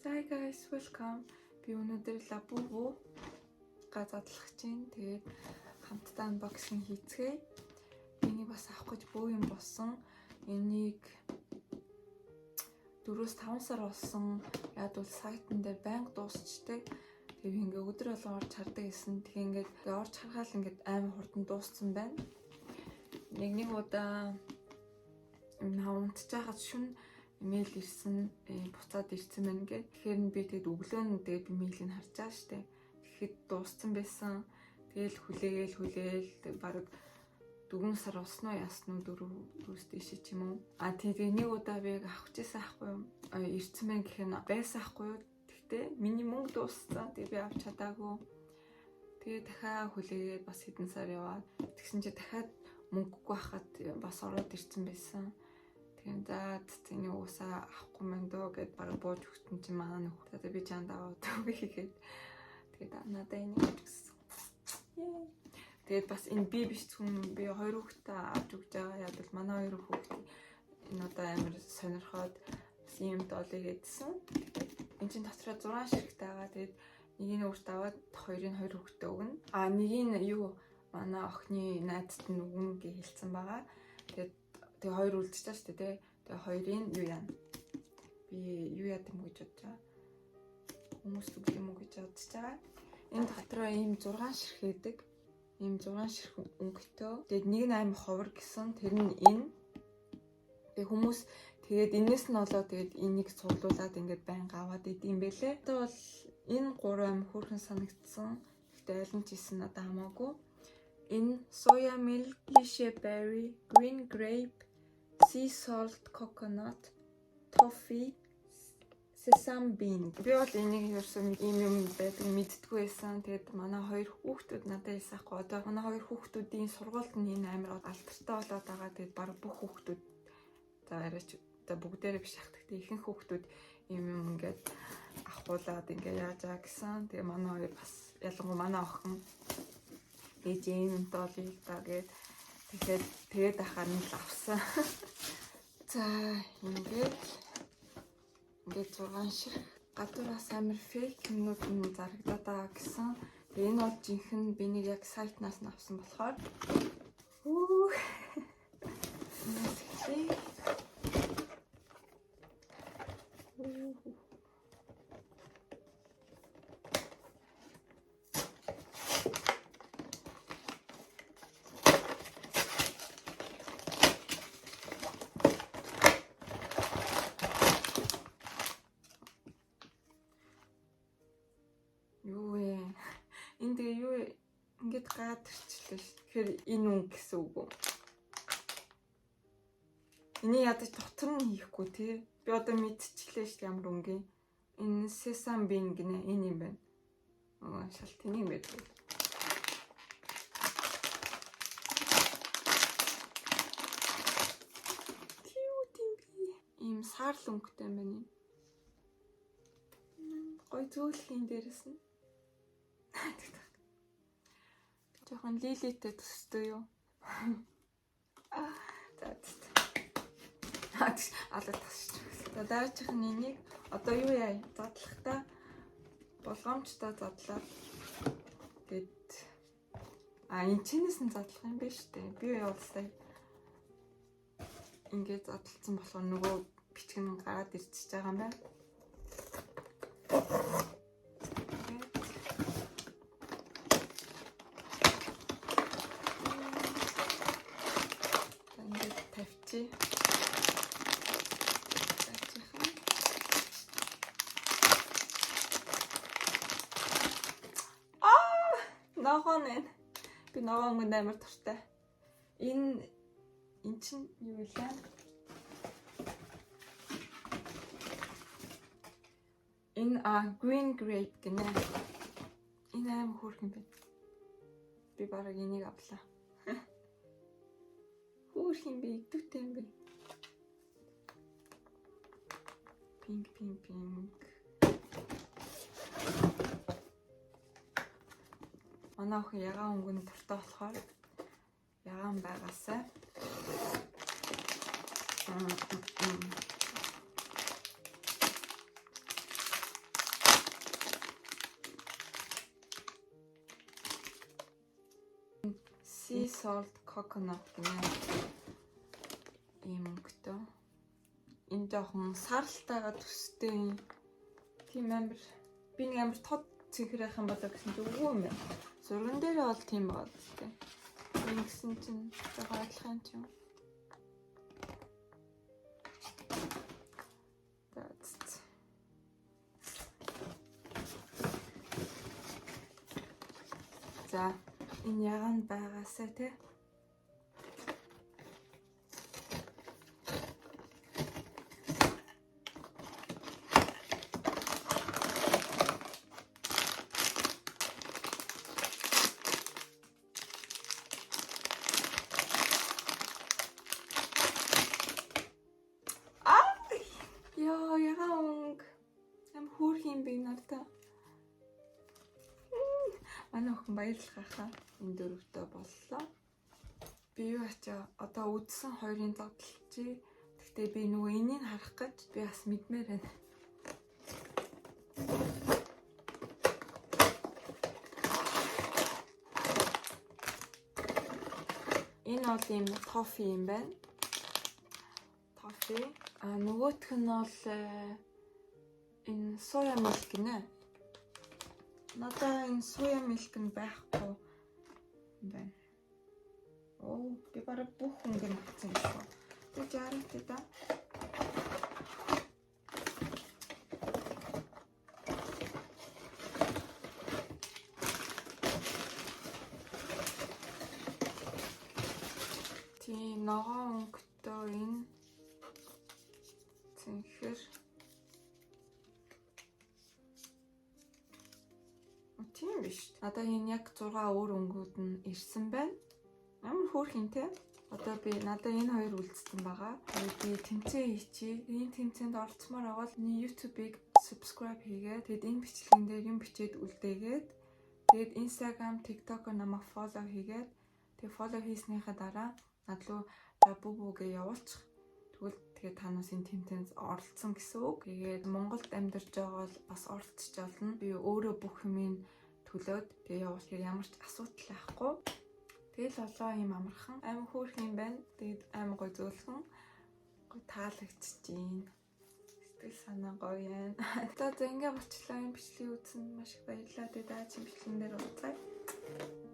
Hi guys, welcome. Би өнөөдөр Labubu задлах чинь. Тэгээд хамтдаа unboxing хийцгээе. Энийг бас авах гэж бөө юм болсон. Энийг 4-5 сар болсон. Яг бол сайтн дээр байнга дуусчдаг. Тэгээд ингээ өдөр болгон орж хардаг гэсэн. Тэгээд ингээд орж харахад ингээд амар хурдан дууссан байна. Нэг удаа унтчихад шүн имэйл ирсэн, буцаад ирсэн байна гэх. Тэгэхээр би тэгэд өглөө нь тэгээд имэйлийг харж байгаа штэ. Тэгэхэд дууссан байсан. Тэгэл хүлээл бараг 4 сар болсон уу яасан уу 4-өөс дэше ч юм уу. Тэгээд нэг удаа би авах гэжсэн ахгүй юу. Ирсэн байна гэх нь байсан ахгүй юу. Тэгтээ миний мөнгө дууссан. Тэгээд би авч чадаагүй. Тэгээд дахиад хүлээгээд бас хэдэн сар яваад тэгсэн чи дахиад мөнгөгүй хахад бас ороод ирсэн байсан. Тэгээд зэний уусаа авахгүй мэн дөө гэд бараг бууж өгсөн чи манай нөхөр. Тэгээд би чанд аваад өгье гэхэд тэгээд надад энийг өгсөн. Тэгээд бас энэ би биш хүн би хоёр хүүхдээ авч өгч байгаа. Яг бол манай хоёр хүүхдээ энэ одоо амар сонирхоод юм долыг эдсэн. Энд чинь дотроо 6 ширхтээ байгаа. Тэгээд нэг нь өөртөө аваад хоёрын хоёр хүүхдээ өгнө. Нэг нь юу манай охины найзад нь өгнө гэж хэлсэн байгаа. Тэгээ хоёр үлдчихсэн шүү дээ. Тэгээ хоёрын юу яана? Би юу яд юм гэж бодож байгаа. Хүмүүс үг юм уу гэж бодож байгаа. Энэ дотроо ийм 6 ширхээдэг. Ийм 6 ширх өнгөтэй. Тэгээд нэг нь аим ховор гэсэн. Тэр нь энэ. Тэгээ хүмүүс тэгээд энэс нь олоо тэгээд энийг цуглуулад ингээд байнга аваад идэм бэлээ. Одоо бол энэ 3 аим хөөрхөн санагдсан. Гэхдээ аль нь ч хийсэн надад хамаагүй. In soya milk, lychee berry, green grape, sea salt, coconut, toffee, sesame bean. Би бол энийг ерөөсөн юм байдаг мэддэггүй байсан. Тэгээд манай хоёр хүүхдүүд надад хэлсэхгүй. Одоо манай хоёр хүүхдүүдийн сургуульд нь энэ амар алдартай болоод байгаа. Тэгээд баг бүх хүүхдүүд за арайч бүгдээрээ биш ах. Тэгтээ ихэнх хүүхдүүд юм ингээд авахуулаад ингээд яаж аа гэсэн. Тэгээд манай хоёр бас ялангуяа манай охин ийм долыг дагээд тэгээд ахаар нь авсан. За ингээд 6 ширх гадуураас амар фейк юмнууд нь зарагдаад байгаа гэсэн. Тэгээ энэ бол жинхэнэ би нэг яг сайтнаас нь авсан болохоор энэ тэгээ юу ингээд гадарчлаа шүү. Тэгэхээр энэ үн гэсэн үг үү? Энийг ядаж дотор нь хийхгүй тий. Би одоо мэдчихлээ шүү ямар үнгийн. Энэ sesame bean гинэ энэ юм байна. Шалт энэ юм байдаг. Cute юм би. Ийм саарл өнгөтэй юм байна. Гой зөөлхийн дээрээс нь. Жохон лилитэй төстэй юу? Алаад тасч. За дараачих нь энийг одоо юу яа задлахтаа болгоомжтой задлаа. Тэгэд энэ чинээс нь задлах юм биш үү? Би бол сая ингээд задлцсан болохоор нөгөө бичиг нь гараад ирчихэж байгаа юм байна. Ногоон ээ. Би ногоон амар дуртай. Энэ чинь юу вэ? Энэ green grape гэнэ. Энэ амар хөөрхөн байна. Би бараг энийг авлаа. Хөөрхөн би идвэтэй юм бэ. Pink. Манай охин ягаан өнгөнд дуртай болохоор ягаан байгаасаа salt coconut гэнэ. Ийм өнгөтэй. Энэ жоохон саралтайгаа төстэй. Тийм амар би нэг амар тод цэнхрэх юм болоо гэсэн чинь үгүй юм байна. Зурган дээр бол тийм байна тийм. Ингэсэн чинь жоохон адилхан юм. За энэ ягаан байгаасаа тий. Яа ягаан ам хөөх юм бэ надаа. Манай охин баярлах хаа энэ дөрөвтэй боллоо. Би юу ачаа одоо үдсэн хоёрын зодтолчий. Гэхдээ би нөгөө энийг харах гэж би бас мэдмээр байна. Энэ бол юм тофи юм байна. Тофи. Нөгөөх нь бол энэ соя милк гинэ. Надаа энэ соя милк нь байхгүй байна. Оо, би бараг бүх хөнгөн авсан юм шүү. Тэг жаргатай да. Тийм ногоон өнгөтэй энэ цэнхэр тийм биш. Надаа энэ яг 6 өөр өнгүүд нь ирсэн байна. Амар хөөрхөн те. Одоо би надаа энэ хоёр үлдсэн байгаа. Би тэмцээн хийчихье. Энэ тэмцээнд орцмоор аваад миний YouTube-ыг subscribe хийгээд тэгээд энэ бичлэгэн дээр юм бичээд үлдээгээд тэгээд Instagram, TikTok-оор намайг follow хийгээд тэгээд follow хийснийхаа дараа надлуу бубугээ явуулчих. Тэгвэл тэгээд та нас энэ тэмцээнд оролцсон гэсэн үг. Тэгээд Монголд амьдарч байгаа бол бас оролцож олно. Би өөрөө бүх юмыг төлөөд тэгээ явуулахыг ямар ч асуудал байхгүй. Тэгэл болоо юм амархан. Амар хөөрхөн юм байна. Тэгээд амар гой зөөлхөн. Гой таалагдчихжээ. Сэтгэл санаа гоё юм. За ингээ болчлаа юм бичлэг үзсэн маш их баярлалаа. Тэгээд даачийн бичлэгэн дээр уулзъя.